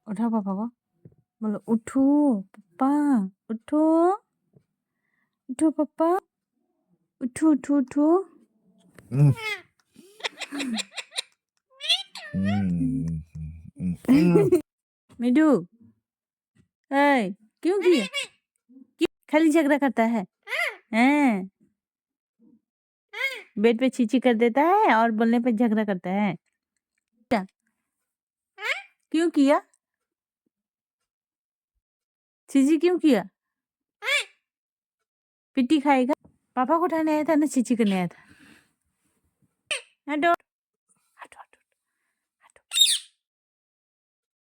उठाओ पापा को, बोलो उठो पापा, उठो उठो पापा, उठो उठो उठो। Mm. मिडू, ऐ क्यों किया? खाली झगड़ा करता है हैं? बेड पे चीची कर देता है और बोलने पे झगड़ा करता है। क्या क्यों किया? चीची क्यों किया? पिट्टी खाएगा? पापा को उठाने आया था ना चीची करने आया था? हाँ,